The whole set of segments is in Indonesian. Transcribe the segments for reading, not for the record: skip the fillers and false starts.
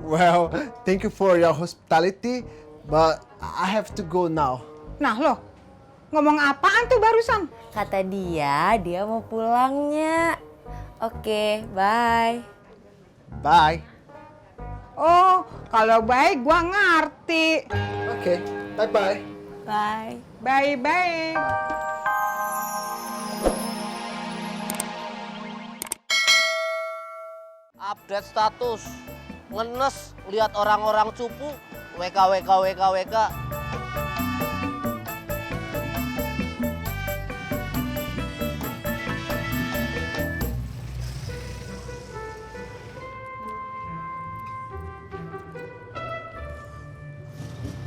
Well, thank you for your hospitality, but I have to go now. Nah loh, ngomong apaan tuh barusan? Kata dia mau pulangnya. Oke, bye. Bye. Oh, kalau baik gua ngerti. Okay, bye-bye. Bye. Bye-bye. Update status. Ngenes lihat orang-orang cupu. WK.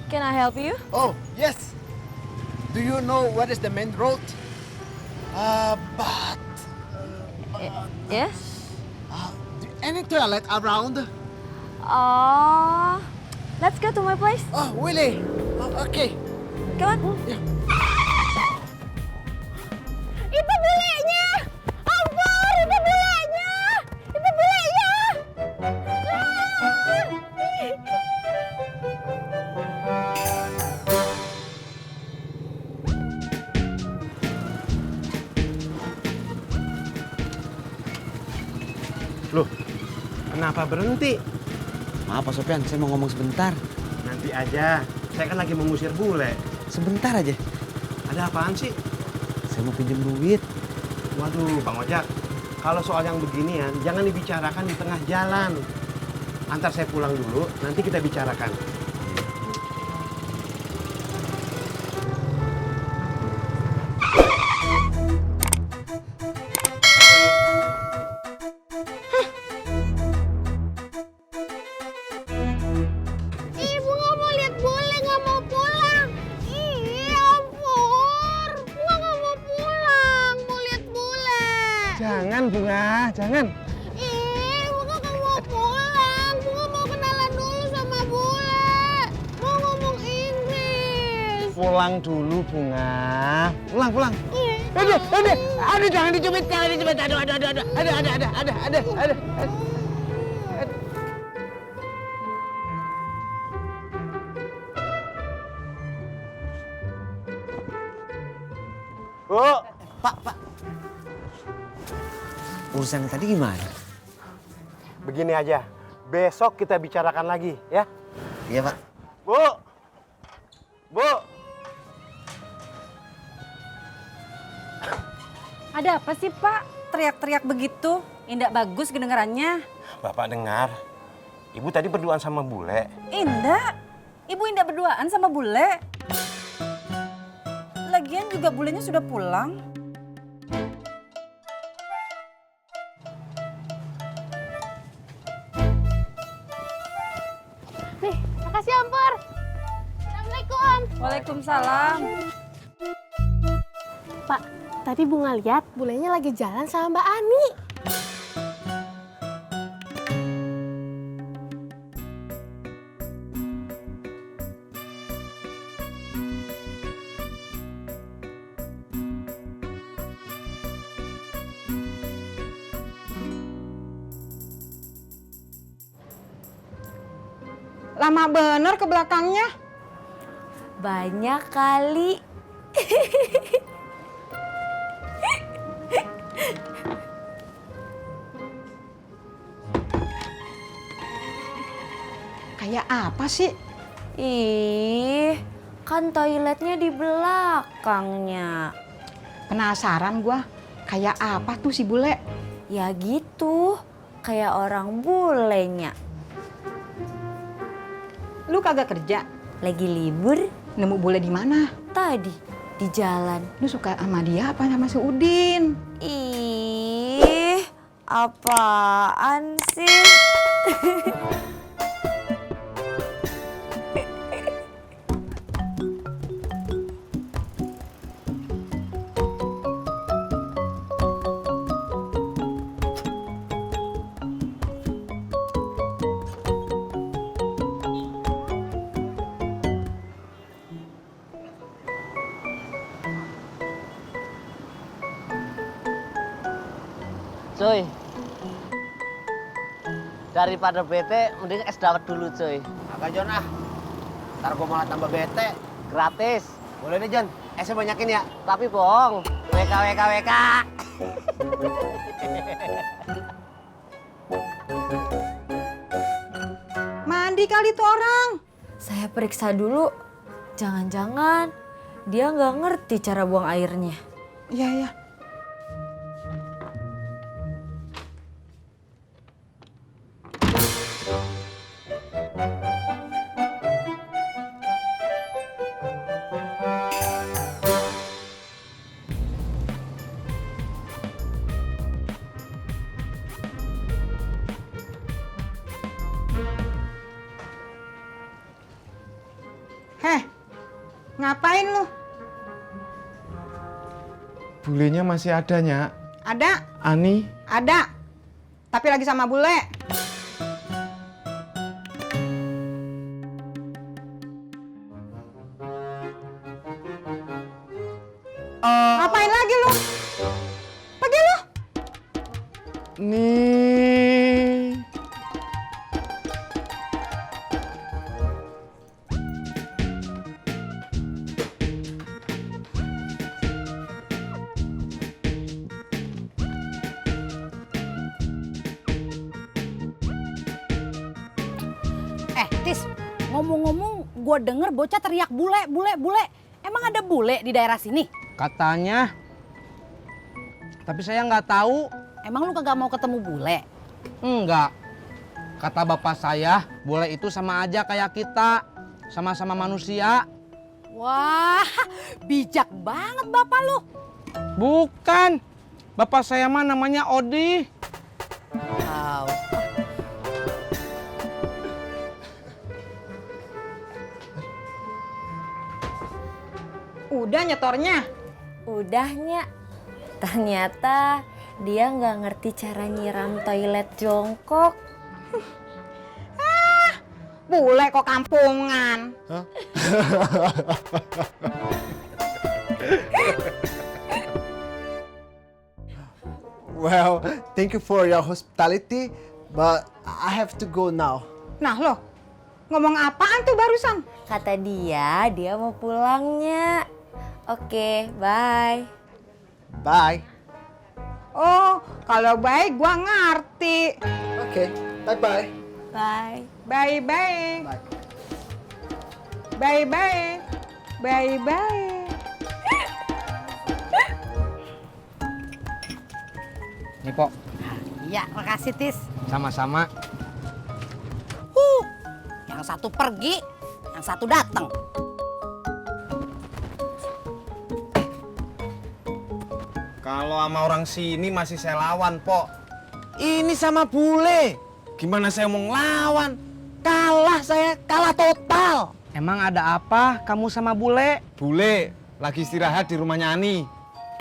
Can I help you? Oh, yes. Do you know what is the main road? But Yes. any toilet around? Let's go to my place. Oh, really? Oh, okay. Come on. Yeah. Itu bulenya! Ampun, itu bulenya! Itu bulenya! Loh, kenapa berhenti? Maaf Pak Sopyan, saya mau ngomong sebentar. Nanti aja, saya kan lagi mengusir bule. Sebentar aja. Ada apaan sih? Saya mau pinjem duit. Waduh, Bang Ojak, kalau soal yang beginian jangan dibicarakan di tengah jalan. Antar saya pulang dulu, nanti kita bicarakan. Ibu nggak mau lihat bule, nggak mau pulang. Ih, ampun. Bunga nggak mau pulang, mau lihat bule. Jangan, Bunga, jangan. Ih, Bunga nggak mau pulang. Bunga mau kenalan dulu sama bule. Mau ngomong Inggris. Pulang dulu, Bunga. Pulang. Ih, Aduh, jangan dicubit. Aduh. Bu, Pak. Urusan tadi gimana? begini aja. Besok kita bicarakan lagi, ya. Iya, Pak. Bu. Ada apa sih Pak? Teriak-teriak begitu? Indah bagus kedengarannya. Bapak dengar, Ibu tadi berduaan sama bule. Indah? Ibu Indah berduaan sama bule? Lagian juga bulenya sudah pulang. nih, makasih Ampur. Assalamualaikum. Waalaikumsalam. Pak, tadi Bunga lihat bulenya lagi jalan sama Mbak Ani. Lama bener ke belakangnya. Banyak kali. Kayak apa sih? Ih, kan toiletnya di belakangnya. Penasaran gua. Kayak apa tuh si bule? Ya gitu, kayak orang bulenya. Lu kagak kerja? Lagi libur Nemu bule di mana? tadi di jalan. Lu suka sama dia apa sama si Udin? Ih, apaan sih? Cuy, daripada bete, mending es dawet dulu cuy. Agak Jon ah. Ntar gua malah tambah bete. Gratis. Boleh deh Jon, esnya banyakin ya. Tapi bohong, WK. Mandi kali tuh orang. Saya periksa dulu. Jangan-jangan dia nggak ngerti cara buang airnya. Iya, iya. Heh, ngapain lu? Bulenya masih ada, Nyak. Ada? Ani, Ada. Tapi lagi sama bule. Ngapain lagi lu? Pergi lu. nih. Tis, ngomong-ngomong, gue denger bocah teriak bule. Emang ada bule di daerah sini? Katanya, tapi saya nggak tahu. Emang lu kagak mau ketemu bule? Enggak. Kata bapak saya, bule itu sama aja kayak kita. Sama-sama manusia. Wah, bijak banget bapak lu. Bukan. Bapak saya mah namanya Odi. Wow. Udah nyetornya. Udahnya. Ternyata dia nggak ngerti cara nyiram toilet jongkok. Bule kok kampungan. Well, thank you for your hospitality, but I have to go now. Nah lo, ngomong apaan tuh barusan? Kata dia mau pulangnya. Oke, bye. Bye. Oh, kalau baik gua ngerti. Okay, bye-bye. Bye. Bye-bye. Bye. Bye-bye. Bye-bye. Nih, Pok. Iya, makasih Tis. Sama-sama. Yang satu pergi, yang satu datang. Kalau sama orang sini masih saya lawan, Pok. Ini sama bule. Gimana saya mau ngelawan? Kalah saya, kalah total. Emang ada apa kamu sama bule? Bule lagi istirahat di rumahnya Ani.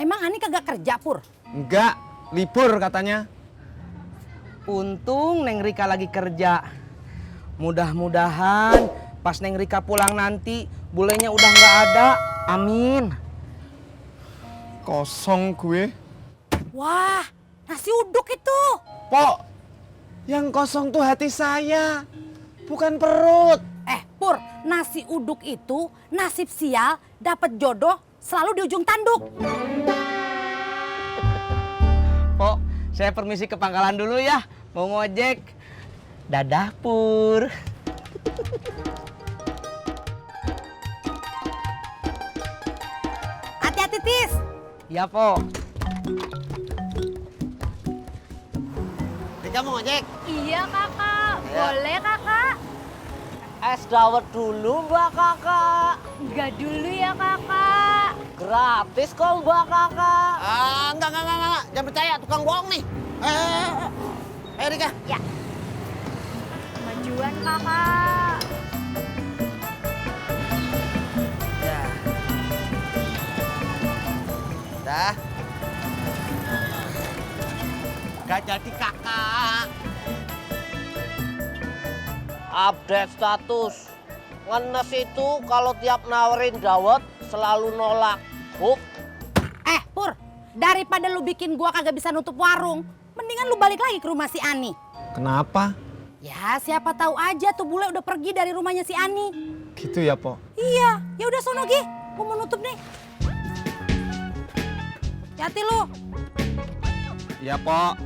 Emang Ani kagak kerja, Pur? Enggak, libur katanya. Untung Neng Rika lagi kerja. Mudah-mudahan pas Neng Rika pulang nanti bulenya udah nggak ada. Amin. Kosong gue. Wah, nasi uduk itu. Pok, yang kosong tuh hati saya, bukan perut. Pur, nasi uduk itu nasib sial dapat jodoh selalu di ujung tanduk. Pok, saya permisi ke pangkalan dulu ya. Mau ngojek. Dadah, Pur. Hati-hati, Tis. Ya, Pok. Rika mau ngojek? Iya, Kakak. Boleh, Kakak? Es dawet dulu, Mbak Kakak. Enggak dulu ya, Kakak. Gratis kok, Mbak Kakak. Enggak. Jangan percaya, tukang bohong nih. Ayo Rika. Ya. Majuan, Kakak. Dah. Gak jadi kakak. Update status. Ngenes itu kalau tiap nawarin dawet selalu nolak. Buk. Pur, daripada lu bikin gua kagak bisa nutup warung, mending mendingan lu balik lagi ke rumah si Ani. Kenapa? Ya, siapa tahu aja tuh bule udah pergi dari rumahnya si Ani. Gitu ya, Po. Iya, ya udah sono Gi. Gua mau nutup nih. Hati lu. Iya, Po.